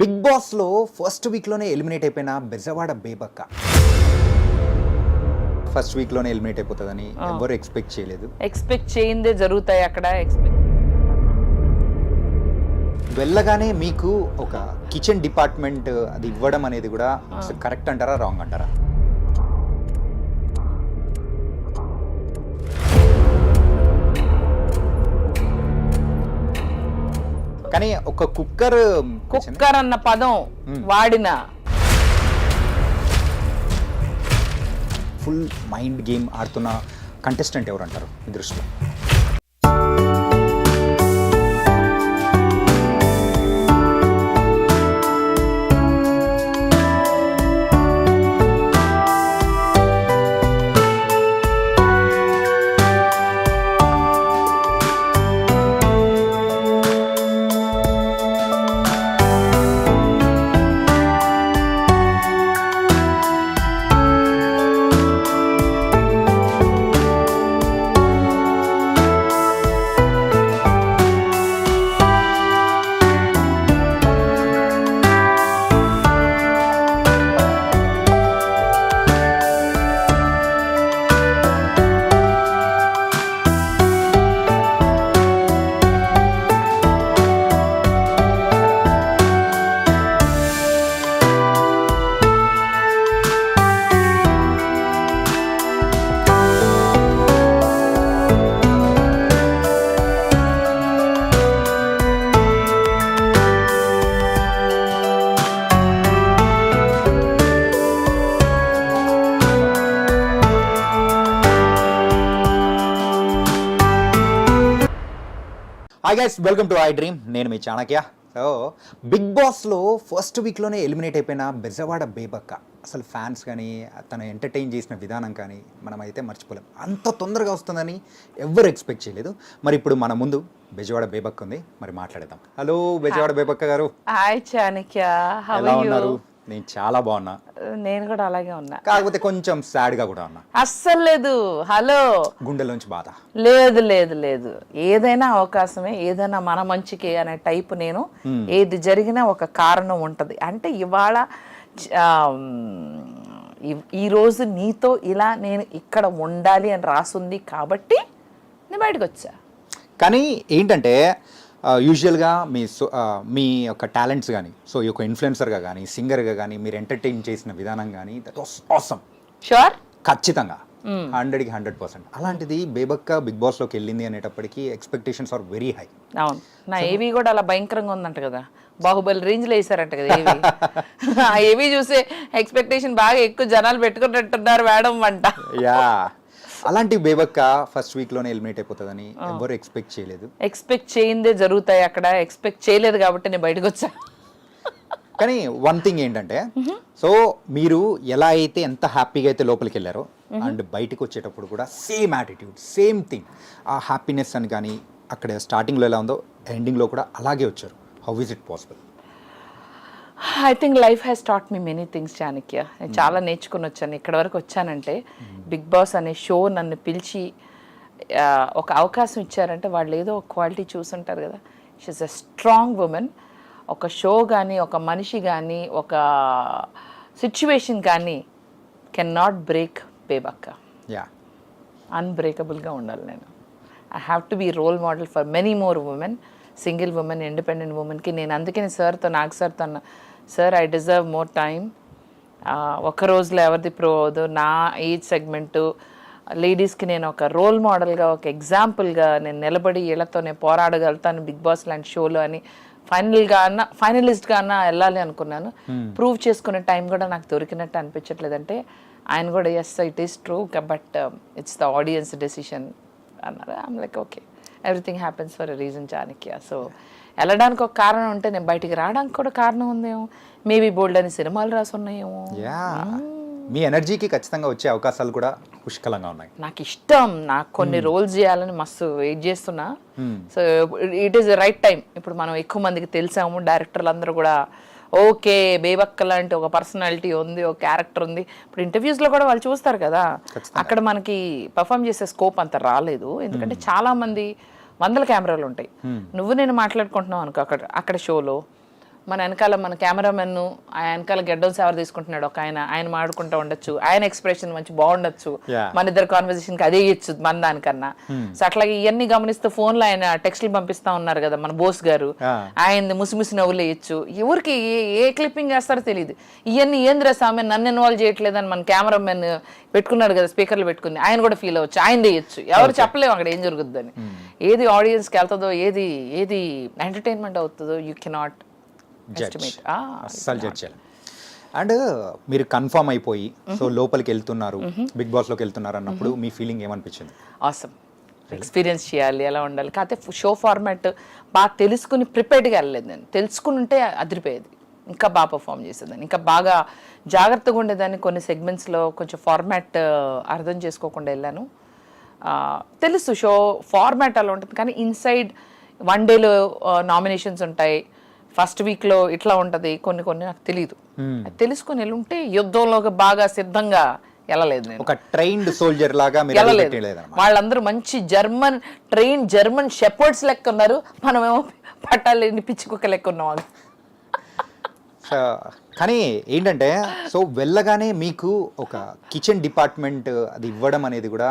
Big boss లో first week లోనే eliminate అయిపోయిన బెజవాడ బేబక్క ఫస్ట్ వీక్ లోనే ఎలిమినేట్ అయిపోతుందని ఎవరు ఎక్స్పెక్ట్ చేయలేదు. ఎక్స్పెక్ట్ చేయిందే జరుగుతాయి అక్కడ. వెళ్ళగానే మీకు ఒక కిచెన్ డిపార్ట్మెంట్ అది ఇవ్వడం అనేది కూడా కరెక్ట్ అంటారా, రాంగ్ అంటారా? కానీ ఒక కుక్కర్ అన్న పదం వాడిన ఫుల్ మైండ్ గేమ్ ఆడుతున్న కంటెస్టెంట్ ఎవరు అంటారు మీ దృష్టిలో? Hi guys, welcome to I dream. నేను మీ చాణక్య. సో బిగ్ బాస్లో ఫస్ట్ వీక్లోనే ఎలిమినేట్ అయిపోయిన బెజవాడ బేబక్క అసలు ఫ్యాన్స్ కానీ తను ఎంటర్టైన్ చేసిన విధానం కానీ మనమైతే మర్చిపోలేం. అంత తొందరగా వస్తుందని ఎవ్వరు ఎక్స్పెక్ట్ చేయలేదు. మరి ఇప్పుడు మన ముందు బెజవాడ బేబక్క ఉంది, మరి మాట్లాడదాం. హలో బెజవాడ బేబక్క గారు. హాయ్ చాణక్య, ఎలా ఉన్నారు? నేను చాలా బాగున్నా. నేను కూడా అలాగే ఉన్నా, కాకపోతే కొంచెం సాడ్ గా కూడా ఉన్నా. అస్సలు లేదు. హలో, గుండెలోంచి బాధ లేదు లేదు లేదు. ఏదైనా అవకాశమే, ఏదైనా మన మంచికి అనే టైప్ నేను. ఏది జరిగినా ఒక కారణం ఉంటది. అంటే ఇవాళ ఈరోజు నీతో ఇలా నేను ఇక్కడ ఉండాలి అని రాసుంది కాబట్టి నేను బయటకు వచ్చా. కానీ ఏంటంటే యూజువల్గా మీ యొక్క టాలెంట్స్ కానీ, సో ఈ యొక్క ఇన్ఫ్లుయెన్సర్గా కానీ, సింగర్గా కానీ మీరు ఎంటర్టైన్ చేసిన విధానం కానీ దట్ వాస్ ఆసమ్. షూర్, ఖచ్చితంగా 100కి 100%. అలాంటిది బేబక్క బిగ్ బాస్లోకి వెళ్ళింది అనేటప్పటికీ ఎక్స్పెక్టేషన్స్ ఆర్ వెరీ హై. అవును, నా ఏవి కూడా అలా భయంకరంగా ఉందంట కదా, బాహుబలి రేంజ్లో వేసారంట కదా ఏవి. ఆ ఏవి చూసే ఎక్స్పెక్టేషన్ బాగా ఎక్కువ జనాలు పెట్టుకున్నట్టున్నారు మేడం అంట. యా, అలాంటి బేబక్క ఫస్ట్ వీక్ లోనే ఎలిమినేట్ అయిపోతుందని ఎవరు ఎక్స్పెక్ట్ చేయలేదు. ఎక్స్పెక్ట్ చేయిందే జరుగుతాయి అక్కడ. ఎక్స్పెక్ట్ చేయలేదు కాబట్టి నేను బయటకు వచ్చా. కానీ వన్ థింగ్ ఏంటంటే, సో మీరు ఎలా అయితే ఎంత హ్యాపీగా అయితే లోపలికి వెళ్ళారో అండ్ బయటకు వచ్చేటప్పుడు కూడా సేమ్ యాటిట్యూడ్, సేమ్ థింగ్, ఆ హ్యాపీనెస్ అని కానీ అక్కడ స్టార్టింగ్లో ఎలా ఉందో ఎండింగ్లో కూడా అలాగే వచ్చారు. How is it possible? I think life has taught me many things Chanakya. నేను చాలా నేర్చుకుని వచ్చాను. ఇక్కడ వరకు వచ్చానంటే బిగ్ బాస్ అనే షో నన్ను పిలిచి ఒక అవకాశం ఇచ్చారంటే వాళ్ళు ఏదో ఒక క్వాలిటీ చూసుంటారు కదా. She's a strong woman. ఒక షో కానీ, ఒక మనిషి కానీ, ఒక సిచ్యువేషన్ కానీ can not break Bebakka. Yeah, అన్బ్రేకబుల్గా ఉండాలి నేను. I have to be role model for many more women, single women, independent ఉమెన్కి. నేను అందుకని సార్తో, నాగ్ సార్తో అన్న, sir I deserve more time. ఒక రోజులో ఎవరిది ప్రో అవ్వదు. నా ఏజ్ సెగ్మెంటు లేడీస్కి నేను ఒక రోల్ మోడల్గా, ఒక ఎగ్జాంపుల్గా నేను నిలబడి వీళ్ళతో నేను పోరాడగలుగుతాను బిగ్ బాస్ లాంటి షోలో అని ఫైనలిస్ట్గా అన్నా వెళ్ళాలి అనుకున్నాను. ప్రూవ్ చేసుకునే టైం కూడా నాకు దొరికినట్టు అనిపించట్లేదు. అంటే ఆయన కూడా yes it is true, but it's the audience decision అన్నారు. I'm like okay, everything happens for a reason Chanakya. So వెళ్ళడానికి ఒక కారణం ఉంటే నేను బయటికి రావడానికి కూడా కారణం ఉందేమో. మేబీ బోల్డ్ అని సినిమాలు రాసి ఉన్నాయేమో. మీ ఎనర్జీకి ఖచ్చితంగా వచ్చే అవకాశాలు కూడా పుష్కలంగా ఉన్నాయి. నాకు ఇష్టం, నాకు కొన్ని రోల్స్ చేయాలని మస్తు వెయిట్ చేస్తున్నా. So it is the right time. ఇప్పుడు మనం ఎక్కువ మందికి తెలిసాము, డైరెక్టర్లు అందరూ కూడా ఓకే బేబక్క లాంటి ఒక పర్సనాలిటీ ఉంది, ఒక క్యారెక్టర్ ఉంది. ఇప్పుడు ఇంటర్వ్యూస్లో కూడా వాళ్ళు చూస్తారు కదా, అక్కడ మనకి పర్ఫామ్ చేసే స్కోప్ అంత రాలేదు. ఎందుకంటే చాలామంది వందల కెమెరాలు ఉంటాయి. నువ్వు నేను మాట్లాడుకుంటున్నావు అనుకో అక్కడ షోలో, మన వెనకాల మన కెమెరామెన్ ఆ వెనకాల గెడ్డం సేవర్ తీసుకుంటున్నాడు ఒక ఆయన మాడుకుంటూ ఉండొచ్చు, ఆయన ఎక్స్ప్రెషన్ మంచి బాగుండొచ్చు, మన ఇద్దరు కాన్వర్సేషన్ కి అదే ఇచ్చు మన దానికన్నా. సో అట్లాగే ఇవన్నీ గమనిస్తూ ఫోన్ లో ఆయన టెక్స్ట్లు పంపిస్తా ఉన్నారు కదా మన బోస్ గారు, ఆయన ముసిముసి నవ్వులు వేయచ్చు. ఎవరికి ఏ క్లిప్పింగ్ వేస్తారో తెలియదు. ఇవన్నీ ఏంద్రా సామె నన్ను ఇన్వాల్వ్ చేయట్లేదని మన కెమెరామెన్ పెట్టుకున్నాడు కదా స్పీకర్లు పెట్టుకుని, ఆయన కూడా ఫీల్ అవ్వచ్చు, ఆయన వేయచ్చు. ఎవరు చెప్పలేము అక్కడ ఏం జరుగుద్దని. ఏది ఆడియన్స్కి వెళ్తుందో, ఏది ఎంటర్టైన్మెంట్ అవుతుందో యూ కెనాట్ అస్సలు జడ్జ్ చేయాలి. అండ్ మీరు కన్ఫర్మ్ అయిపోయి సో లోపలికి వెళ్తున్నారు, బిగ్ బాస్లోకి వెళ్తున్నారు అన్నప్పుడు మీ ఫీలింగ్ ఏమనిపించింది? ఆసమ్, ఎక్స్పీరియన్స్ చేయాలి, ఎలా ఉండాలి. కాకపోతే షో ఫార్మాట్ బాగా తెలుసుకుని ప్రిపేర్డ్గా వెళ్ళలేదు నేను. తెలుసుకుని ఉంటే అదిరిపోయేది, ఇంకా బాగా పర్ఫామ్ చేసేదాన్ని, ఇంకా బాగా జాగ్రత్తగా ఉండేదాన్ని. కొన్ని సెగ్మెంట్స్లో కొంచెం ఫార్మాట్ అర్థం చేసుకోకుండా వెళ్ళాను. తెలుసు షో ఫార్మాట్ అలా ఉంటుంది, కానీ ఇన్సైడ్ 1 డేలో నామినేషన్స్ ఉంటాయి, ఫస్ట్ వీక్లో ఇట్లా ఉంటుంది, కొన్ని నాకు తెలియదు. తెలుసుకుని వెళ్ళుంటే యుద్ధంలోకి బాగా సిద్ధంగా వెళ్ళలేదు నేను. ఒక ట్రైన్డ్ సోల్జర్ లాగా వెళ్ళలేదు. వాళ్ళందరూ మంచి జర్మన్ షెపర్డ్స్ లెక్క ఉన్నారు, మనమేమో పట్టాలేని పిచ్చి కుక్క లెక్క ఉన్నాం. కానీ ఏంటంటే సో వెళ్ళగానే మీకు ఒక కిచెన్ డిపార్ట్మెంట్ అది ఇవ్వడం అనేది కూడా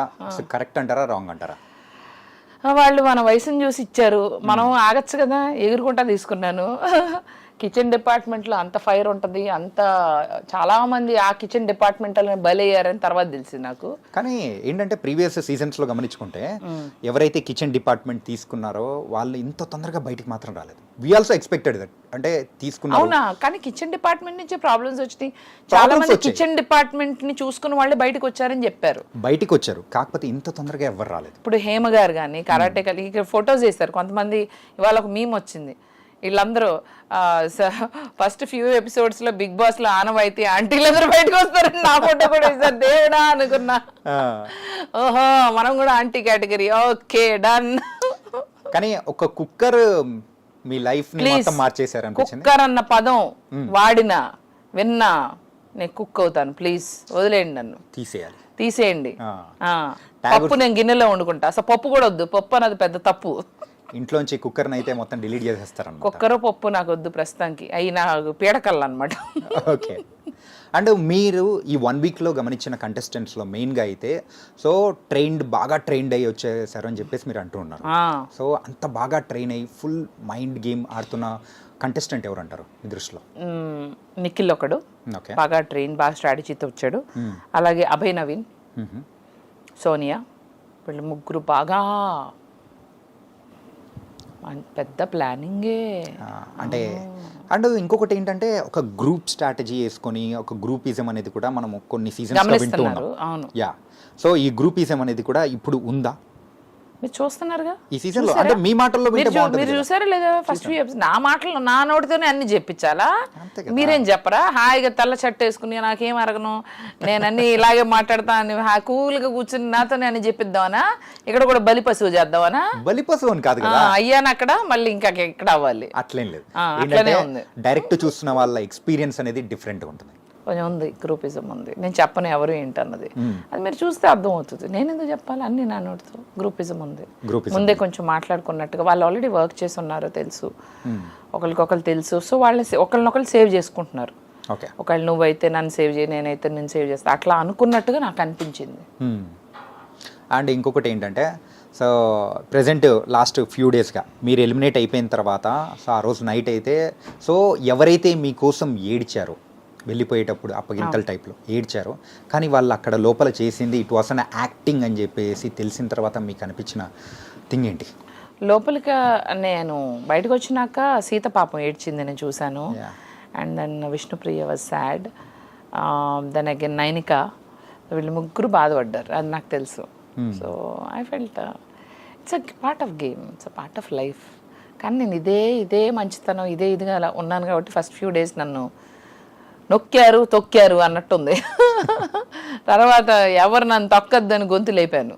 కరెక్ట్ అంటారా, రాంగ్ అంటారా? వాళ్ళు మన వయసుని చూసి ఇచ్చారు, మనం ఆగచ్చు కదా, ఎగురుకుంటా తీసుకున్నాను. కిచెన్ డిపార్ట్మెంట్లో అంత ఫైర్ ఉంటుంది, అంత చాలా మంది ఆ కిచెన్ డిపార్ట్మెంట్ బలయ్యారని తర్వాత తెలిసింది నాకు. కానీ ఏంటంటే ప్రీవియస్ సీజన్స్లో గమనించుకుంటే ఎవరైతే కిచెన్ డిపార్ట్మెంట్ తీసుకున్నారో వాళ్ళు ఇంత తొందరగా బయటికి మాత్రం రాలేదు. వి ఆల్సో ఎక్స్పెక్టెడ్ దట్, అంటే తీసుకున్నారు. అవునా? కానీ కిచెన్ డిపార్ట్మెంట్ నుంచి ప్రాబ్లమ్స్ వచ్చినాయి. చాలా మంది కిచెన్ డిపార్ట్మెంట్ ని చూసుకుని వాళ్ళే బయటకు వచ్చారని చెప్పారు. బయటికి వచ్చారు, కాకపోతే ఇంత తొందరగా ఎవరు రాలేదు. ఇప్పుడు హేమ గారు కానీ కరాటే ఇక్కడ ఫొటోస్ వేస్తారు కొంతమంది. ఇవాళ ఒక మీమ్ వచ్చింది, వీళ్ళందరూ ఫస్ట్ ఫ్యూ ఎపిసోడ్స్ లో బిగ్ బాస్ లో ఆనవాయితీ ఆంటీలందరూ బయటకు వస్తారు, నా ఫోటో కూడా వేస్తారు. దేవుడా అనుకున్నా, ఓహో మనం కూడా ఆంటీ కేటగిరీ, ఓకే డన్. కానీ ఒక కుక్కర్ మీ లైఫ్ ని మొత్తం మార్చేశారు అనిపించింది. కుక్కర్ అన్న పదం వాడినా విన్నా నేను కుక్ అవుతాను. ప్లీజ్ వదిలేయండి, నన్ను తీసేయండి. పప్పు నేను గిన్నెలో వండుకుంటా, అసలు పప్పు కూడా వద్దు. పప్పు అన్నది పెద్ద తప్పు. ఇంట్లోంచి కుక్కర్ని అయితే మొత్తం డిలీట్ చేసేస్తారు. కుక్కర్ పప్పు నాకు వద్దు ప్రస్తుతానికి, అవి నాకు పీడకల్లు అనమాట. ఓకే. అండ్ మీరు ఈ 1 వీక్లో గమనించిన కంటెస్టెంట్స్లో మెయిన్గా అయితే సో బాగా ట్రైన్డ్ అయ్యి వచ్చేసారు అని చెప్పేసి మీరు అంటూ ఉన్నారు. సో అంత బాగా ట్రైన్ అయ్యి ఫుల్ మైండ్ గేమ్ ఆడుతున్న కంటెస్టెంట్ ఎవరు అంటారు మీ దృష్టిలో? నిఖిల్ ఒకడు బాగా ట్రైన్, బాగా స్ట్రాటజీతో వచ్చాడు. అలాగే అభయ్ నవీన్, సోనియా, వీళ్ళు ముగ్గురు బాగా పెద్ద ప్లానింగే. అంటే అండ్ ఇంకొకటి ఏంటంటే ఒక గ్రూప్ స్ట్రాటజీ వేసుకొని ఒక గ్రూపిజం అనేది కూడా మనం కొన్ని సీజన్స్ వింటూ ఉన్నాం. యా, సో ఈ గ్రూపిజం అనేది కూడా ఇప్పుడు ఉందా? మీరు చూస్తున్నారుగా ఈ సీజన్ లో, అంటే మీ మాటల్లో మీరు చూసారా లేదా? ఫస్ట్ ఫ్యూ ఎపిసోడ్స్ నా మాటలు నా నోటితోనే అన్ని చెప్పించాలా? మీరేం చెప్పరా? హాయిగా తెల్ల షర్ట్ వేసుకుని నాకేం అరగను, నేను అన్ని ఇలాగే మాట్లాడతా అని కూల్గా కూర్చుని నాతోనే అన్ని చెప్పిద్దామనా? ఇక్కడ కూడా బలి పశువు చేద్దామనా? బలి పశువు అని కాదు కదా, అయ్యాను అక్కడ మళ్ళీ ఇంకా ఎక్కడ అవ్వాలి. అట్లేం లేదు, అట్లనే ఉంది. డైరెక్ట్ చూస్తున్న వాళ్ళ ఎక్స్పీరియన్స్ అనేది డిఫరెంట్ ఉంటుంది. కొంచెం ఉంది, గ్రూపిజం ఉంది. నేను చెప్పను ఎవరు ఏంటన్నది, అది మీరు చూస్తే అర్థం అవుతుంది. నేను ఎందుకు చెప్పాలి? అన్ని నా నోటితో గ్రూపిజం ఉంది. ముందే కొంచెం మాట్లాడుకున్నట్టుగా వాళ్ళు ఆల్రెడీ వర్క్ చేసి ఉన్నారో తెలుసు, ఒకరికొకరు తెలుసు. సో వాళ్ళు ఒకరినొకరు సేవ్ చేసుకుంటున్నారు. ఒకళ్ళు నువ్వైతే నన్ను సేవ్ చేయి, నేనైతే నేను సేవ్ చేస్తా, అట్లా అనుకున్నట్టుగా నాకు అనిపించింది. అండ్ ఇంకొకటి ఏంటంటే సో ప్రజెంట్ లాస్ట్ ఫ్యూ డేస్గా మీరు ఎలిమినేట్ అయిపోయిన తర్వాత సో ఆ రోజు నైట్ అయితే సో ఎవరైతే మీకోసం ఏడ్చారో వెళ్ళిపోయేటప్పుడు అప్పగింతల టైప్లో ఏడ్చారు, కానీ వాళ్ళు అక్కడ లోపల చేసింది ఇట్ వాస్ అన్ యాక్టింగ్ అని చెప్పేసి తెలిసిన తర్వాత మీకు అనిపించిన థింగ్ ఏంటి? లోపలికి నేను బయటకు వచ్చినాక సీత పాపం ఏడ్చింది నేను చూశాను. And then Vishnupriya was sad, then again Nainika, వీళ్ళు ముగ్గురు బాధపడ్డారు, అది నాకు తెలుసు. So I felt it's a part of game, it's a part of life. కానీ నేను ఇదే మంచితనం ఇదిగా అలా ఉన్నాను కాబట్టి ఫస్ట్ ఫ్యూ డేస్ నన్ను నొక్కారు తొక్కారు అన్నట్టుంది. తర్వాత ఎవరు నన్ను తొక్కద్దని గొంతు లేపాను,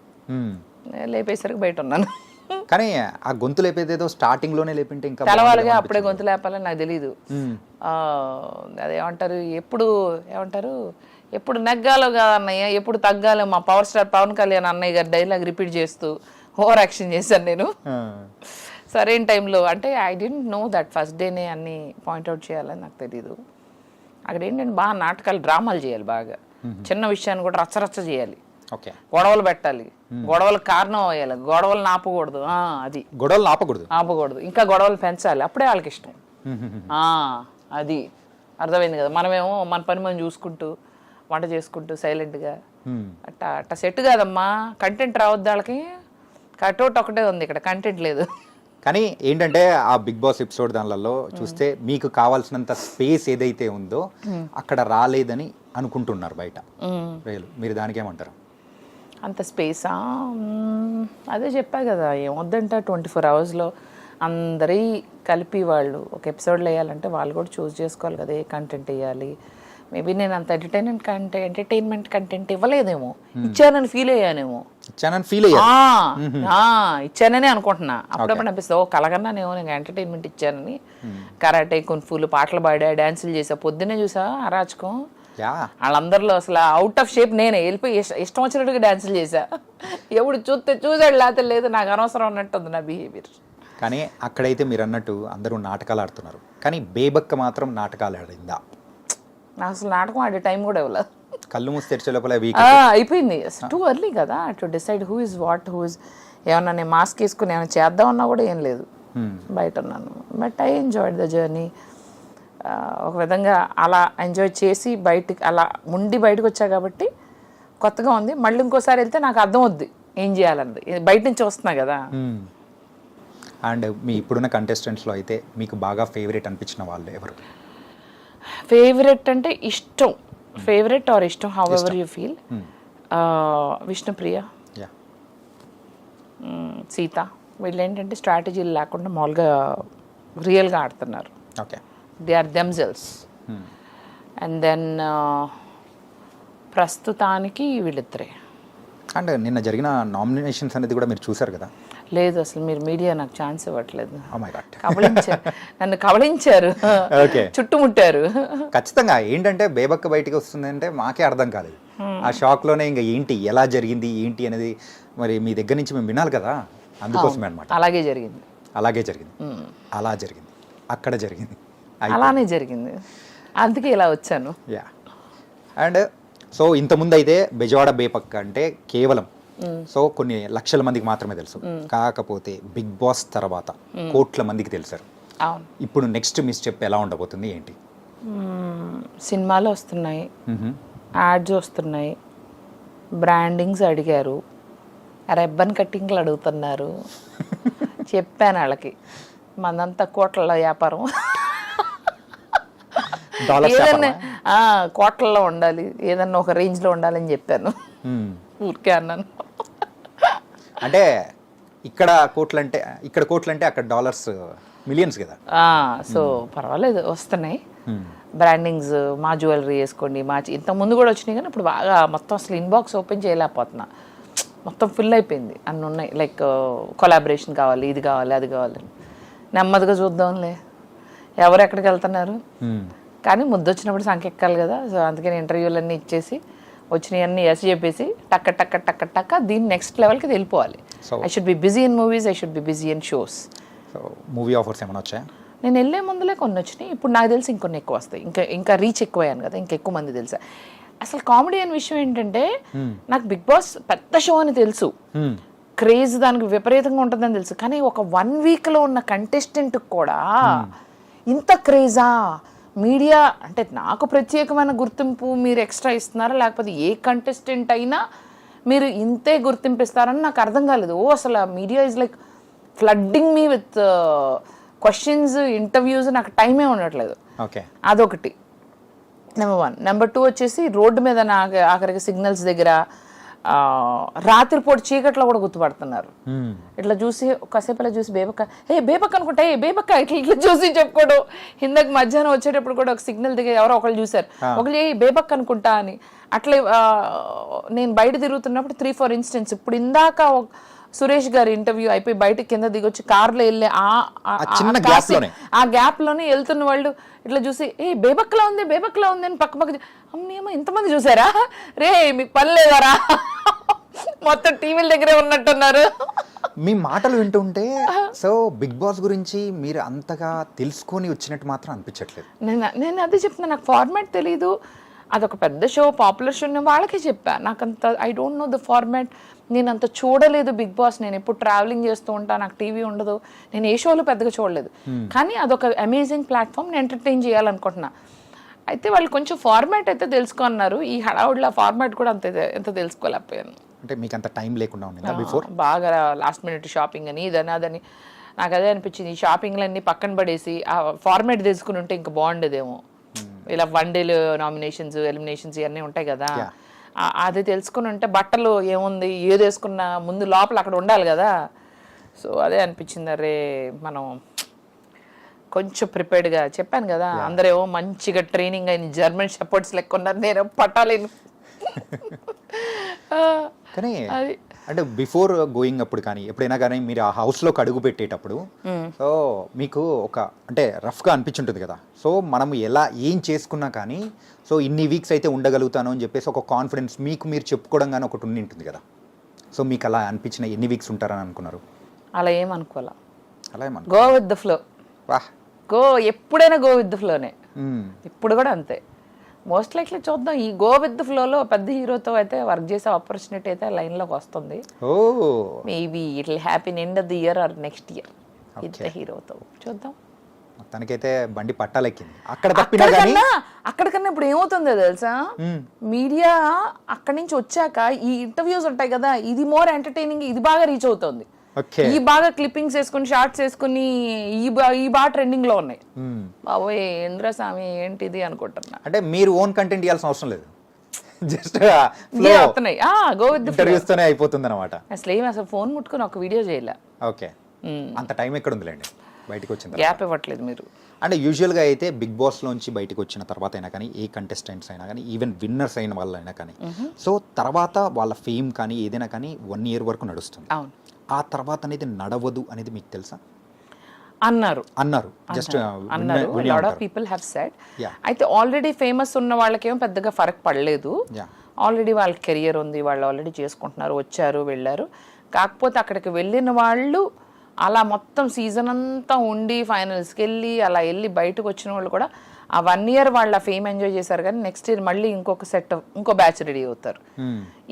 లేపేసరికి బయట ఉన్నాను. కానీ ఆ గొంతు లేపేదేదో స్టార్టింగ్ లోనే లేపింటే ఇంకా తెలవాలిగా, అప్పుడే గొంతు లేపాలని నాకు తెలీదు. అదేమంటారు, ఎప్పుడు నెగ్గాలో కాదు అన్నయ్య, ఎప్పుడు తగ్గాలో, మా పవర్ స్టార్ పవన్ కళ్యాణ్ అన్నయ్య గారు డైలాగ్ రిపీట్ చేస్తూ ఓవర్ యాక్షన్ చేశాను నేను. సరైన టైంలో అంటే I don't know that first డేనే అన్ని పాయింట్అవుట్ చేయాలని నాకు తెలీదు. అక్కడ ఏంటంటే బాగా నాటకాలు డ్రామాలు చేయాలి, బాగా చిన్న విషయాన్ని కూడా రచ్చరచ్చ చేయాలి, గొడవలు పెట్టాలి, గొడవలకు కారణం అయ్యాలి, గొడవలు ఆపకూడదు. అది గొడవలు ఆపకూడదు, ఇంకా గొడవలు పెంచాలి, అప్పుడే వాళ్ళకి ఇష్టం. అది అర్థమైంది కదా. మనమేమో మన పని మనం చూసుకుంటూ వంట చేసుకుంటూ సైలెంట్గా అట్టా సెట్ కాదమ్మా. కంటెంట్ రావద్దు వాళ్ళకి. కట్అవుట్ ఒకటే ఉంది, ఇక్కడ కంటెంట్ లేదు. కానీ ఏంటంటే ఆ బిగ్ బాస్ ఎపిసోడ్ దానిలలో చూస్తే మీకు కావాల్సినంత స్పేస్ ఏదైతే ఉందో అక్కడ రాలేదని అనుకుంటున్నారు బయట రేలు. మీరు దానికి ఏమంటారు? అంత స్పేసా? అదే చెప్పా కదా, ఏమొద్దంట 24 అవర్స్లో అందరి కలిపి వాళ్ళు ఒక ఎపిసోడ్లో వేయాలంటే వాళ్ళు కూడా చూస్ చేసుకోవాలి కదా, ఏ కంటెంట్ వేయాలి. మేబీ నేను అంత ఎంటర్టైన్మెంట్ కంటెంట్ ఇవ్వలేదేమో, ఇచ్చానని ఫీల్ అయ్యానేమో. ఇచ్చానని అనుకుంటున్నా. అప్పుడప్పుడు అనిపిస్తుంది, కలగన్నానేమో నేను ఎంటర్టైన్మెంట్ ఇచ్చానని. కరాటే, కున్ఫూలు, పాటలు పాడా, డాన్సులు చేసా. పొద్దున్నే చూసా అరాచకం. వాళ్ళందరిలో అసలు అవుట్ ఆఫ్ షేప్ నేనే వెళ్ళిపోయి ఇష్టం వచ్చినట్టుగా డాన్సులు చేసా. ఎప్పుడు చూసాడు లేకపోతే లేదు, నాకు అనవసరం అన్నట్టుంది నా బిహేవియర్. కానీ అక్కడైతే మీరు అన్నట్టు అందరూ నాటకాలు ఆడుతున్నారు, కానీ బేబక్క మాత్రం నాటకాలు ఆడిందా? నాకు అసలు నాటకం ఆడే టైం కూడా ఇవ్వలేదు. కళ్ళు మూసి తెరిచే లోపల అయిపోయింది. టూ ఎర్లీ కదా to decide who is what, who is. ఏమన్నా నేను మాస్క్ వేసుకుని ఏమైనా చేద్దామన్నా కూడా ఏం లేదు, బయట ఉన్నాను. But I enjoyed the journey. ఒక విధంగా అలా ఎంజాయ్ చేసి అలా ఉండి బయటకు వచ్చా కాబట్టి కొత్తగా ఉంది. మళ్ళీ ఇంకోసారి వెళ్తే నాకు అర్థం అవుద్ది ఏం చేయాలన్నది. బయట నుంచి వస్తున్నా కదా. అండ్ మీ ఇప్పుడున్న కంటెస్టెంట్స్లో అయితే మీకు బాగా ఫేవరెట్ అనిపించిన వాళ్ళు ఎవరు? ఫేవరెట్ అంటే ఇష్టం, ఫేవరెట్ ఆర్ ఇష్టం, however you feel. Vishnupriya, Sita, వీళ్ళు ఏంటంటే స్ట్రాటజీలు లేకుండా మామూలుగా రియల్గా ఆడుతున్నారు. They are themselves. And then ప్రస్తుతానికి వీళ్ళిద్దరే. అండ్ నిన్న జరిగిన నామినేషన్స్ అనేది కూడా మీరు చూసారు కదా? లేదు, అసలు మీరు మీడియా నాకు ఛాన్స్ ఇవ్వట్లేదు. కబళించారు, నన్ను కబళించారు, చుట్టుముట్టారు. ఖచ్చితంగా ఏంటంటే బేబక్క బయటికి వస్తుంది అంటే మాకే అర్థం కాలేదు. ఆ షాక్లోనే ఇంకా ఏంటి ఎలా జరిగింది ఏంటి అనేది మరి మీ దగ్గర నుంచి మేము వినాలి కదా, అందుకోసమే అనమాట. అలాగే జరిగింది అలా జరిగింది, అక్కడ జరిగింది, అలానే జరిగింది, అందుకే ఇలా వచ్చాను. అండ్ సో ఇంతకుముందు అయితే బెజవాడ బేబక్క అంటే కేవలం కొన్ని లక్షల మందికి మాత్రమే తెలుసు. కాకపోతే బిగ్ బాస్ తర్వాత కోట్ల మందికి తెలుసారు. ఇప్పుడు నెక్స్ట్ మీ స్టెప్ ఎలా ఉండబోతుంది ఏంటి? సినిమాలు వస్తున్నాయి, యాడ్స్ వస్తున్నాయి, బ్రాండింగ్స్ అడిగారు, రెబ్బన్ కట్టింగ్లు అడుగుతున్నారు. చెప్పాను వాళ్ళకి మనంతా కోట్ల వ్యాపారం, ఏదన్నా కోట్లలో ఉండాలి, ఏదన్నా ఒక రేంజ్లో ఉండాలని చెప్పాను. ఊరికే అన్నాను. అంటే ఇక్కడ కోట్లంటే అక్కడ డాలర్స్ మిలియన్స్ కదా. సో పర్వాలేదు, వస్తున్నాయి బ్రాండింగ్స్. మా జ్యువెలరీ వేసుకోండి, ఇంతకుముందు కూడా వచ్చినాయి, కానీ ఇప్పుడు బాగా మొత్తం అసలు ఇన్బాక్స్ ఓపెన్ చేయలేకపోతున్నా, మొత్తం ఫుల్ అయిపోయింది. అన్నీ ఉన్నాయి, లైక్ కొలాబరేషన్ కావాలి, ఇది కావాలి, అది కావాలి. నెమ్మదిగా చూద్దాంలే ఎవరు ఎక్కడికి వెళ్తున్నారు. కానీ ముద్దొచ్చినప్పుడు సంకెక్కాలి కదా. సో అందుకని ఇంటర్వ్యూలన్నీ ఇచ్చేసి వచ్చినవన్నీ ఎస్ చెప్పేసి టక్క టక్క టక్క టక్క దీన్ని నెక్స్ట్ లెవెల్కి వెళ్ళిపోవాలి. I should be busy in movies, I should be busy in shows. Movie offers ఏమైనా వచ్చాయా? నేను వెళ్ళే ముందులే కొన్ని వచ్చినాయి, ఇప్పుడు నాకు తెలిసి ఇంకొన్ని ఎక్కువ వస్తాయి. ఇంకా రీచ్ ఎక్కువయ్యాను కదా, ఇంకెక్కువ మంది తెలుసా. అసలు కామెడీ అనే విషయం ఏంటంటే, నాకు బిగ్ బాస్ పెద్ద షో అని తెలుసు, క్రేజ్ దానికి విపరీతంగా ఉంటుందని తెలుసు. కానీ ఒక 1 వీక్లో ఉన్న కంటెస్టెంట్ కూడా ఇంత క్రేజా? మీడియా అంటే నాకు ప్రత్యేకమైన గుర్తింపు మీరు ఎక్స్ట్రా ఇస్తున్నారా, లేకపోతే ఏ కంటెస్టెంట్ అయినా మీరు ఇంతే గుర్తింపు ఇస్తారని నాకు అర్థం కాలేదు. అసలు media is like flooding me with questions, interviews. నాకు టైమే ఉండట్లేదు. అదొకటి నెంబర్ 1. నెంబర్ 2 వచ్చేసి రోడ్డు మీద నాకు ఆఖరికి సిగ్నల్స్ దగ్గర రాత్రిపూట చీకట్లో కూడా గుర్తుపడుతున్నారు. ఇట్లా చూసి కాసేపు అలా చూసి బేబక్క, బేబక్క అనుకుంటా, బేబక్క ఇట్లా చూసి చెప్పుకోవడం. ఇందాక మధ్యాహ్నం వచ్చేటప్పుడు కూడా ఒక సిగ్నల్ దగ్గర ఎవరో ఒకళ్ళు చూసారు, ఒకళ్ళు బేబక్క అనుకుంటా అని. అట్లా నేను బయట తిరుగుతున్నప్పుడు 3-4 ఇన్సిడెంట్స్. ఇప్పుడు ఇందాక సురేష్ గారి ఇంటర్వ్యూ అయిపోయి బయటకి కింద దిగొచ్చి కార్లో వెళ్ళే ఆ గ్యాప్ లోనే వెళ్తున్న వాళ్ళు ఇట్లా చూసి బేబక్లా ఉంది అని పక్క అమ్మేమో ఇంతమంది చూసారా రే, మీకు పని లేదారా, మొత్తం టీవీల దగ్గరే ఉన్నట్టున్నారు. మీ మాటలు వింటుంటే సో బిగ్ బాస్ గురించి మీరు అంతగా తెలుసుకొని వచ్చినట్టు మాత్రం అనిపించట్లేదు. నేను అదే చెప్తున్నా, నాకు ఫార్మాట్ తెలీదు. అదొక పెద్ద షో, పాపులర్ షో, నేను వాళ్ళకే చెప్పా. నాకు అంత I don't know the format. నేను అంత చూడలేదు బిగ్ బాస్. నేను ఎప్పుడు ట్రావెలింగ్ చేస్తూ ఉంటా, నాకు టీవీ ఉండదు, నేను ఏ షోలు పెద్దగా చూడలేదు. కానీ అదొక అమేజింగ్ ప్లాట్ఫామ్, నేను ఎంటర్టైన్ చేయాలనుకుంటున్నా. అయితే వాళ్ళు కొంచెం ఫార్మాట్ అయితే తెలుసుకున్నారు. ఈ హడావుడిలో ఫార్మాట్ కూడా ఎంత తెలుసుకోలేకపోయాను. అంటే మీకు అంత టైం లేకుండా ఉండిందా బిఫోర్? బాగా లాస్ట్ మినిట్ షాపింగ్ అని ఇదని అదని. నాకు అదే అనిపించింది, ఈ షాపింగ్లన్నీ పక్కన పడేసి ఆ ఫార్మాట్ తెలుసుకుని ఉంటే ఇంకా బాగుండేదేమో. ఇలా వన్ డేలు నామినేషన్స్, ఎలిమినేషన్స్ ఇవన్నీ ఉంటాయి కదా, అది తెలుసుకుని ఉంటే బట్టలు ఏముంది ఏది వేసుకున్నా ముందు లోపల అక్కడ ఉండాలి కదా. సో అదే అనిపించింది, అరే మనం కొంచెం ప్రిపేర్డ్గా చెప్పాను కదా. అందరేమో మంచిగా ట్రైనింగ్ అయిన జర్మన్ షెపర్డ్స్ లెక్క ఉన్నారు, నేను పట్టాలేను. కానీ అంటే బిఫోర్ గోయింగ్ అప్పుడు కానీ ఎప్పుడైనా కానీ మీరు ఆ హౌస్లోకి అడుగు పెట్టేటప్పుడు సో మీకు ఒక అంటే రఫ్గా అనిపించుంటుంది కదా. సో మనం ఎలా ఏం చేసుకున్నా కానీ సో ఇన్ని వీక్స్ అయితే ఉండగలుగుతాను అని చెప్పేసి ఒక కాన్ఫిడెన్స్ మీకు మీరు చెప్పుకోవడం కానీ ఒకటి ఉండి ఉంటుంది కదా. సో మీకు అలా అనిపించిన ఎన్ని వీక్స్ ఉంటారని అనుకున్నారు? అలా ఏమనుకోవాలా, అలా ఏమను గో విత్ ద ఫ్లో. వాహ్, ఎప్పుడైనా గో విత్ ద ఫ్లోనే. ఇప్పుడు కూడా అంతే. మోస్ట్ లైక్లీ చూద్దాం, ఈ గో విత్ ద ఫ్లోలో పెద్ద హీరోతో అయితే వర్క్ చేసే ఆపర్చునిటీ అయితే లైన్లోకి వస్తుంది. Maybe it will happen end of the year are next year ఇద్దరు హీరోతో చూద్దాం. తనకైతే బండి పట్టాలెక్కింది. అక్కడికన్నా ఇప్పుడు ఏమవుతుందో తెలుసా, మీడియా అక్కడి నుంచి వచ్చాక ఈ ఇంటర్వ్యూస్ ఉంటాయి కదా, ఇది మోర్ ఎంటర్టైనింగ్, ఇది బాగా రీచ్ అవుతుంది. ఈ బాగా క్లిప్పింగ్స్ వేసుకుని షార్ట్స్ వేసుకుని ఈ బాగా ట్రెండింగ్ లో ఉన్నాయి. బాబోయ్ ఏంద్ర స్వామి ఏంటిది అనుకుంటున్నా. అంటే మీరు ఓన్ కంటెంట్ ఇవ్వాల్సిన అవసరం లేదు, జస్ట్ ఇంటర్వ్యూస్ తోనే అయిపోతుంది అనమాట. అసలు ఫోన్ ముట్టుకుని ఒక వీడియో చేయలే. ఓకే, అంత టైం ఎక్కడ ఉందిలేండి బయటకు వచ్చింది. గ్యాప్ ఇవ్వట్లేదు మీరు. అంటే యూజువల్గా అయితే బిగ్ బాస్లోంచి బయటకు వచ్చిన తర్వాత అయినా కానీ ఏ కంటెస్టెంట్స్ అయినా కానీ ఈవెన్ విన్నర్స్ అయిన వాళ్ళైనా కానీ సో తర్వాత వాళ్ళ ఫేమ్ కానీ ఏదైనా కానీ 1 year వరకు నడుస్తుంది. అవును, ఆ తర్వాత అనేది నడవదు అనేది మీకు తెలుసా? అన్నారు just lot of people have said. అయితే ఆల్రెడీ ఫేమస్ ఉన్న వాళ్ళకేమో పెద్దగా ఫరక్ పడలేదు. ఆల్రెడీ వాళ్ళ కెరియర్ ఉంది, వాళ్ళు ఆల్రెడీ చేసుకుంటున్నారు, వచ్చారు వెళ్ళారు. కాకపోతే అక్కడికి వెళ్ళిన వాళ్ళు అలా మొత్తం సీజన్ అంతా ఉండి ఫైనల్స్కి వెళ్ళి అలా వెళ్ళి బయటకు వచ్చిన వాళ్ళు కూడా ఆ 1 year వాళ్ళ ఫేమ్ ఎంజాయ్ చేశారు. కానీ నెక్స్ట్ ఇయర్ మళ్ళీ ఇంకో బ్యాచ్ రెడీ అవుతారు.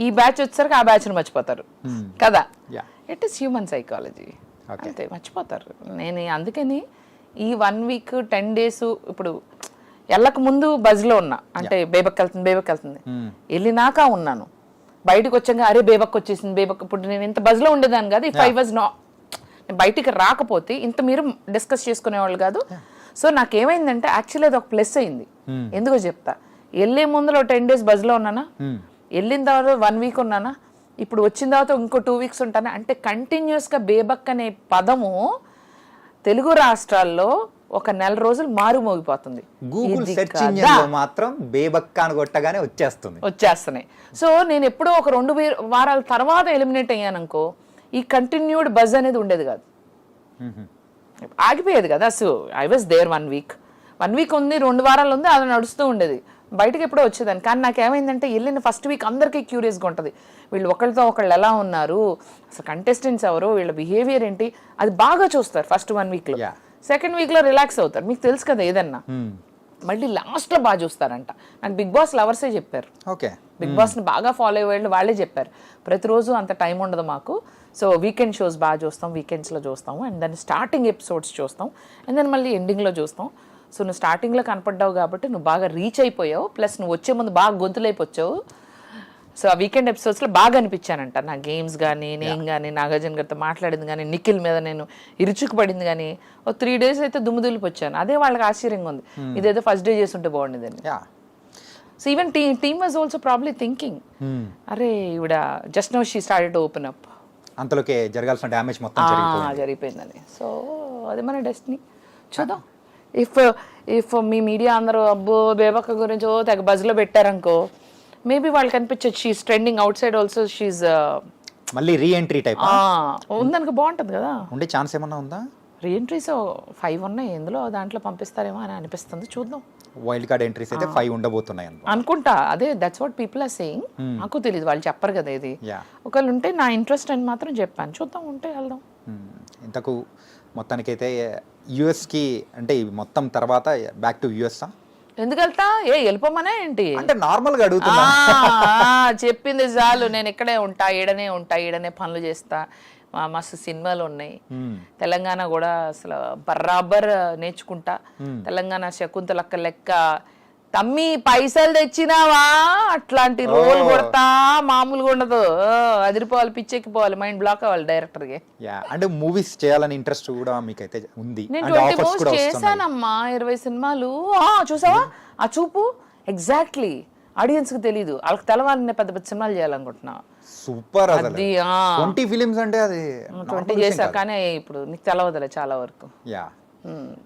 ఈ బ్యాచ్ వచ్చేసరికి ఆ బ్యాచ్ని మర్చిపోతారు కదా. ఇట్ ఈస్ హ్యూమన్ సైకాలజీ, అంతే, మర్చిపోతారు. నేను అందుకని ఈ 1 week 10 days ఇప్పుడు వెళ్ళక ముందు బజ్లో ఉన్నా, అంటే బేబక్ వెళ్తుంది వెళ్ళినాక ఉన్నాను. బయటకు వచ్చాక అరే బేబక్ వచ్చేసింది, బేబక్. ఇప్పుడు నేను ఇంత బజ్లో ఉండేదాన్ని కాదు. ఇఫ్ ఐ వాజ్ నాట్, బయటికి రాకపోతే ఇంత మీరు డిస్కస్ చేసుకునేవాళ్ళు కాదు. సో నాకేమైందంటే యాక్చువల్లీ అది ఒక ప్లస్ అయింది. ఎందుకో చెప్తా. వెళ్ళే ముందులో 10 days బజ్లో ఉన్నానా, వెళ్ళిన తర్వాత 1 week ఉన్నానా, ఇప్పుడు వచ్చిన తర్వాత ఇంకో 2 weeks ఉంటానా. అంటే కంటిన్యూస్గా బేబక్ అనే పదము తెలుగు రాష్ట్రాల్లో ఒక 4 రోజులు మారుమోగిపోతుంది. గూగుల్ సెర్చ్ ఇంజిన్లో మాత్రం బేబక్ అని కొట్టగానే వచ్చేస్తున్నాయి. సో నేను ఎప్పుడో ఒక 2 వారాల తర్వాత ఎలిమినేట్ అయ్యాననుకో, ఈ కంటిన్యూడ్ బజ్ అనేది ఉండేది కాదు, ఆగిపోయేది కదా. So I was there 1 week ఉంది, 2 వారాలు ఉంది, అది నడుస్తూ ఉండేది. బయటకు ఎప్పుడో వచ్చేదాన్ని. కానీ నాకేమైందంటే వెళ్ళిన ఫస్ట్ వీక్ అందరికీ క్యూరియస్గా ఉంటుంది, వీళ్ళు ఒకళ్ళతో ఒకళ్ళు ఎలా ఉన్నారు, అసలు కంటెస్టెంట్స్ ఎవరు, వీళ్ళ బిహేవియర్ ఏంటి, అది బాగా చూస్తారు ఫస్ట్ 1 weekలో. సెకండ్ వీక్లో రిలాక్స్ అవుతారు. మీకు తెలుసు కదా ఏదన్నా. మళ్ళీ లాస్ట్లో బాగా చూస్తారంట. నాకు బిగ్ బాస్ లవర్సే చెప్పారు. బిగ్ బాస్ని బాగా ఫాలో అయ్యే వాళ్ళే చెప్పారు, ప్రతిరోజు అంత టైం ఉండదు మాకు, సో వీకెండ్ షోస్ బాగా చూస్తాం, వీకెండ్స్లో చూస్తాము, అండ్ దాన్ని స్టార్టింగ్ ఎపిసోడ్స్ చూస్తాం, అండ్ దాన్ని మళ్ళీ ఎండింగ్లో చూస్తాం. సో నువ్వు స్టార్టింగ్లో కనపడ్డావు కాబట్టి నువ్వు బాగా రీచ్ అయిపోయావు, ప్లస్ నువ్వు వచ్చే ముందు బాగా గొంతులైపోచ్చావు. సో ఆ వీకెండ్ ఎపిసోడ్స్లో బాగా అనిపించానంట. నా గేమ్స్ కానీ, నేను కానీ, నాగార్జున గారితో మాట్లాడింది కానీ, నిఖిల్ మీద నేను ఇరుచుకుపడింది కానీ, ఒక 3 days అయితే దుమ్ముదులిపి వచ్చాను. అదే వాళ్ళకి ఆశ్చర్యంగా ఉంది, ఇదేదో ఫస్ట్ డే చేస్తుంటే బాగుండేదని. So even team was also probably thinking, అరే ఇవిడ just now she started to open up, అంతలోకే జరగాల్సిన డ్యామేజ్ మొత్తం జరిగిపోయిందని. సో అది మన డెస్టినీ. చూద్దాం. ఇఫ్ మీ మీడియా అందరూ అబ్బో బేబక్క గురించి తెగ బజ్లో పెట్టారనుకో, మేబీ వాళ్ళకి అనిపించచ్చు she is trending outside also, she is మళ్ళీ రీ ఎంట్రీ టైప్ ఉందనుకో బాగుంటుంది కదా. ఉండే ఛాన్స్ ఏమన్నా ఉందా? రీఎంట్రీస్ 5 ఉన్నాయి, ఎందులో దాంట్లో పంపిస్తారేమో అని అనిపిస్తుంది, చూద్దాం. వైల్డ్ కార్డ్ ఎంట్రీస్ అయితే 5 ఉండబోతున్నాయి అనుకుంటా, అదే that's what people are saying. నాకు తెలియదు, వాళ్ళు చెప్పరు కదా ఇది. యా. ఒకవేళ ఉంటే నా ఇంట్రెస్ట్ అని మాత్రం చెప్పాను, చూద్దాం, ఉంటే వెళ్దాం. ఇంతకు మొత్తానికైతే యుఎస్కి అంటే ఇవి మొత్తం తర్వాత బ్యాక్ టు యుఎస్ ఎందుకు వెళ్తా, వెళ్ళిపోమనే ఏంటి అంటే నార్మల్గా అడుగుతున్నా. చెప్పింది చాలు, నేను ఇక్కడే ఉంటా, ఈడనే పనులు చేస్తా, మస్తు సినిమాలు ఉన్నాయి. తెలంగాణ కూడా అసలు బరాబర్ నేర్చుకుంటా. తెలంగాణ శకుంతలక్క లెక్క తమ్మి పైసలు తెచ్చినావా అట్లాంటి రోల్ కొడతా, మామూలుగా ఉండదు, అదిరిపోవాలి, పిచ్చెక్కిపోవాలి, మైండ్ బ్లాక్ అవ్వాలి డైరెక్టర్కి. అంటే మూవీస్ చేయాలని ఇంట్రెస్ట్ కూడా మీకైతే ఉంది? నేను 20 మూవీస్ చేశానమ్మా, 20 సినిమాలు. చూసావా ఆ చూపు, ఎగ్జాక్ట్లీ ఆడియన్స్ కి తెలీదు, వాళ్ళకి తెలవాలని పెద్ద పెద్ద సినిమాలు చేయాలనుకుంటున్నా. సూపర్. అది 20 ఫిలిమ్స్ అంటే అది 20 చేశా, కానీ ఇప్పుడు నీకు తెలవదులే చాలా వరకు. యా.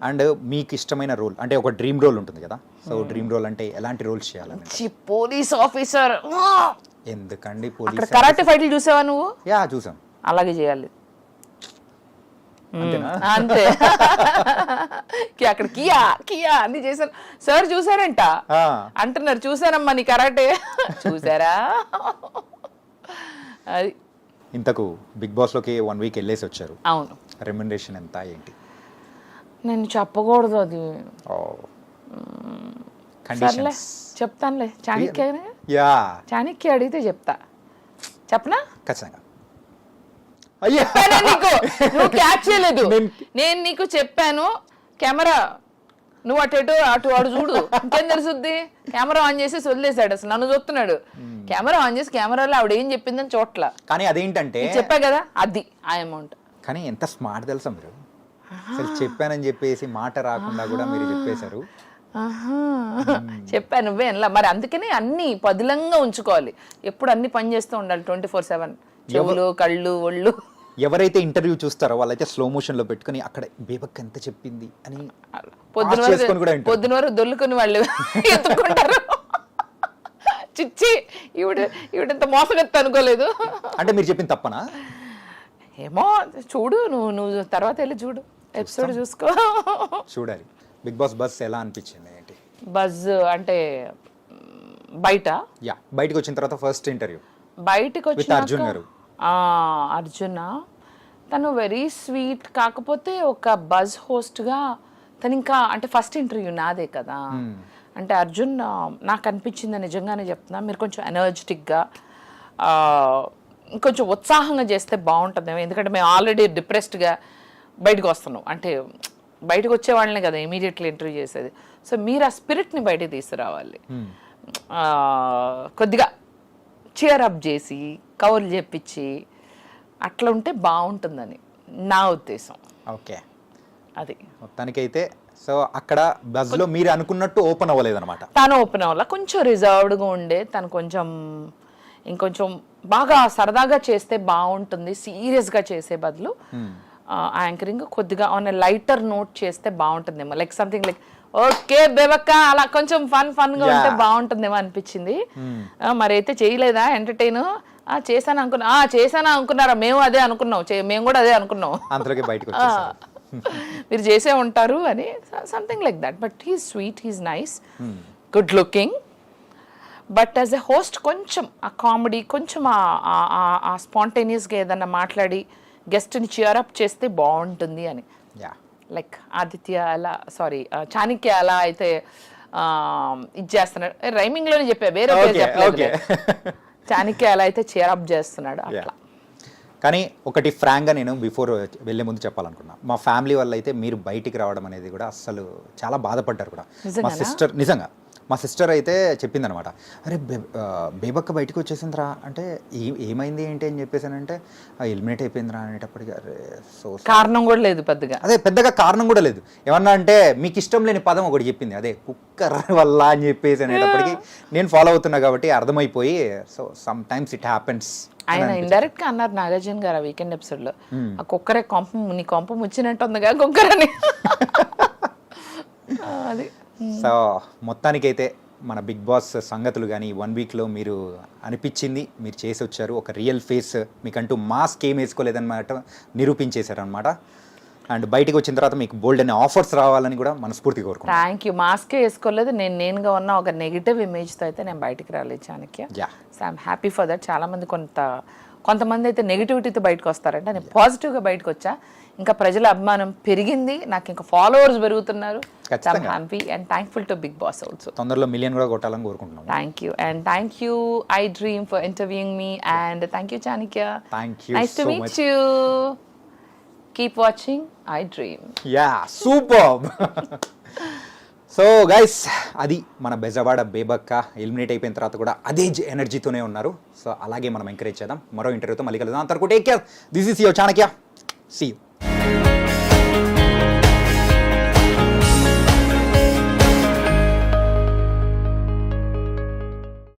అండ్ మీకు ఇష్టమైన రోల్ అంటే ఒక డ్రీమ్ రోల్ ఉంటుంది కదా, సో డ్రీమ్ రోల్ అంటే ఎలాంటి రోల్స్ చేయాలని? Police officer. ఎందుకండి అక్కడ పోలీస్? కరాటే ఫైట్లు చూసావా నువ్వు? యా చూసాం. అలాగే చేయాలి అంతే. అక్కడ కియా కియా అన్ని చేశారు సార్, చూసారంట అంటున్నారు. చూసారమ్మా నీ కరాటే చూసారా? అది. ఇంతకు బిగ్ బాస్ లోకి 1 వీక్ వెళ్ళేసి వచ్చారు. అవును. రెమ్యునరేషన్ ఎంత ఏంటి? నేను చెప్పకూడదు అది. సర్లే చెప్తానులే, చాణక్య అడిగితే చెప్తా. చెప్పనా? ఖచ్చితంగా. నీకు నువ్వు క్యాచ్ చేయలేదు, నేను నీకు చెప్పాను. కెమెరా నువ్వు అటు అటు చూడు, ఇంకేం తెలుసుద్ది. కెమెరా ఆన్ చేసి వదిలేసాడు, అసలు నన్ను చూస్తున్నాడు. కెమెరా ఆన్ చేసి కెమెరాలో ఆవిడ ఏం చెప్పిందని చోట్ల. కానీ అదేంటంటే చెప్పా కదా, అది ఆ అమౌంట్. కానీ ఎంత స్మార్ట్ తెలుసా మీరు, అసలు చెప్పానని చెప్పేసి మాట రాకుండా కూడా మీరు చెప్పేశారు. చెప్పా నువ్వే అలా మరి, అందుకనే అన్ని పదిలంగా ఉంచుకోవాలి, ఎప్పుడు అన్ని పని చేస్తూ ఉండాలి 24/7. చెవులు, కళ్ళు, ఒళ్ళు. ఎవరైతే ఇంటర్వ్యూ చూస్తారో వాళ్ళైతే స్లో మోషన్ లో పెట్టుకుని అక్కడ బేబక్క ఎంత చెప్పింది అని పొద్దున వరకు దొల్లుకుని వాళ్ళు ఎత్తుకుంటారు. చిచ్చి ఈవిడంత మోసగత్త అనుకోలేదు. అంటే మీరు చెప్పింది తప్పనా? ఏమో చూడు, నువ్వు తర్వాత వెళ్ళి చూడు, ఎపిసోడ్ చూసుకో. చూడాలి. బిగ్ బాస్ బస్ ఎలా అనిపించింది ఏంటి? బజ్ అంటే బయట బయటకు వచ్చిన తర్వాత ఫస్ట్ ఇంటర్వ్యూ బయటకు వచ్చి అర్జున్ గారు. అర్జున తను వెరీ స్వీట్, కాకపోతే ఒక బజ్ హోస్ట్గా తను ఇంకా అంటే ఫస్ట్ ఇంటర్వ్యూ నాదే కదా. అంటే అర్జున్ నాకు అనిపించింది, నిజంగానే చెప్తున్నా, మీరు కొంచెం ఎనర్జెటిక్గా ఇంకొంచెం ఉత్సాహంగా చేస్తే బాగుంటుంది. ఎందుకంటే మేము ఆల్రెడీ డిప్రెస్డ్గా బయటకు వస్తున్నాం, అంటే బయటకు వచ్చే వాళ్ళనే కదా ఇమీడియట్లీ ఇంటర్వ్యూ చేసేది. సో మీరు ఆ స్పిరిట్ని బయటకు తీసుకురావాలి, కొద్దిగా చీర్ అప్ చేసి కవర్లు చెప్పించి అట్లా ఉంటే బాగుంటుందని నా ఉద్దేశం. ఓకే, అది మొత్తానికైతే. సో అక్కడ బజ్లో మీరు అనుకున్నట్టు ఓపెన్ అవ్వలేదు అనమాట. తను ఓపెన్ అవ్వాల, కొంచెం రిజర్వ్డ్గా ఉండే, తను కొంచెం ఇంకొంచెం బాగా సరదాగా చేస్తే బాగుంటుంది. సీరియస్గా చేసే బదులు యాంకరింగ్ కొద్దిగా ఆన్ లైటర్ నోట్ చేస్తే బాగుంటుందేమో, లైక్ సంథింగ్ లైక్ ఓకే బేబక్క అలా కొంచెం ఫన్గా ఉంటే బాగుంటుందేమో అనిపించింది. మరి అయితే చేయలేదా ఎంటర్టైన్? చేశానా అనుకున్నారా? మేము అదే అనుకున్నాం, మేము కూడా అదే అనుకున్నాం. మీరు చేసే ఉంటారు అని something like that. But he's sweet, he's nice, good looking. But as a host కొంచెం ఆ కామెడీ, కొంచెం ఆ స్పాంటేనియస్గా ఏదన్నా మాట్లాడి గెస్ట్ని చియరప్ చేస్తే బాగుంటుంది అని. లైక్ ఆదిత్య అలా, సారీ చాణక్య అలా అయితే ఇది చేస్తున్నాడు, రైమింగ్లోనే చెప్పా, వేరే పేరు చెప్పలేదు. చాణక్య అలా అయితే చియరప్ చేస్తున్నాడు అట్లా. కానీ ఒకటి ఫ్రాంక్గా నేను బిఫోర్ వెళ్ళే ముందు చెప్పాలనుకున్నా, మా ఫ్యామిలీ వల్ల అయితే మీరు బయటికి రావడం అనేది కూడా అస్సలు చాలా బాధపడ్డారు కూడా. మా సిస్టర్, నిజంగా మా సిస్టర్ అయితే చెప్పిందనమాట, అరే బేబక్క బయటకు వచ్చేసిందిరా అంటే ఏమైంది ఏంటి అని చెప్పేసానంటే ఎలిమినేట్ అయిపోయిందిరా అనేటప్పటికి అరే సో కారణం కూడా లేదు పెద్దగా, అదే పెద్దగా కారణం కూడా లేదు. ఏమన్నా అంటే మీకు ఇష్టం లేని పదం ఒకటి చెప్పింది, అదే కుక్కర్ వల్ల అని చెప్పేసి అనేటప్పటికి నేను ఫాలో అవుతున్నా కాబట్టి అర్థమైపోయి, so some times it happens. ఆయన ఇండైరెక్ట్ గా అన్నారు నాగార్జున గారు ఆ వీకెండ్ ఎపిసోడ్ లో, ఆ కుక్కరే నీ కొంప ముచ్చినట్టు ఉందిగా కుక్కరని. అది. సో మొత్తానికైతే మన బిగ్ బాస్ సంగతులు కానీ 1 వీక్లో మీరు అనిపించింది మీరు చేసి వచ్చారు, ఒక రియల్ ఫేస్, మీకంటూ మాస్క్ ఏం వేసుకోలేదన్నమాట నిరూపించేశారు అనమాట. అండ్ బయటికి వచ్చిన తర్వాత మీకు బోల్డ్ అనే ఆఫర్స్ రావాలని కూడా మనస్ఫూర్తిగా కోరుకుంటున్నాను. Thank you. మాస్కే వేసుకోలేదు, నేనుగా ఉన్న ఒక నెగిటివ్ ఇమేజ్తో అయితే నేను బయటికి రాలేదు Chanakya. Yeah, so I'm happy for that. చాలామంది కొంతమంది అయితే నెగిటివిటీతో బయటకు వస్తారంటే నేను పాజిటివ్గా బయటకు వచ్చా. ఇంకా ప్రజల అభిమానం పెరిగింది, నాకు ఇంకా ఫాలోవర్స్ పెరుగుతున్నారు. I'm happy and thankful to Bigg Boss also. తొందరలో మిలియన్ కూడా కొట్టాలని కోరుకుంటున్నాం. Thank you and thank you I Dream for interviewing me and thank you Chanakya. Thank you nice to so meet much. You. Keep watching I Dream. Yeah, super. So guys, అది మన Bezawada బేబక్క eliminate అయిపోయిన తర్వాత కూడా అదే ఎనర్జీతోనే ఉన్నారు. సో అలాగే మనం encourage చేద్దాం. మరో ఇంటర్వ్యూతో మళ్ళీ కలుద్దాం. అంతవరకు take care. This is your Chanakya. See you.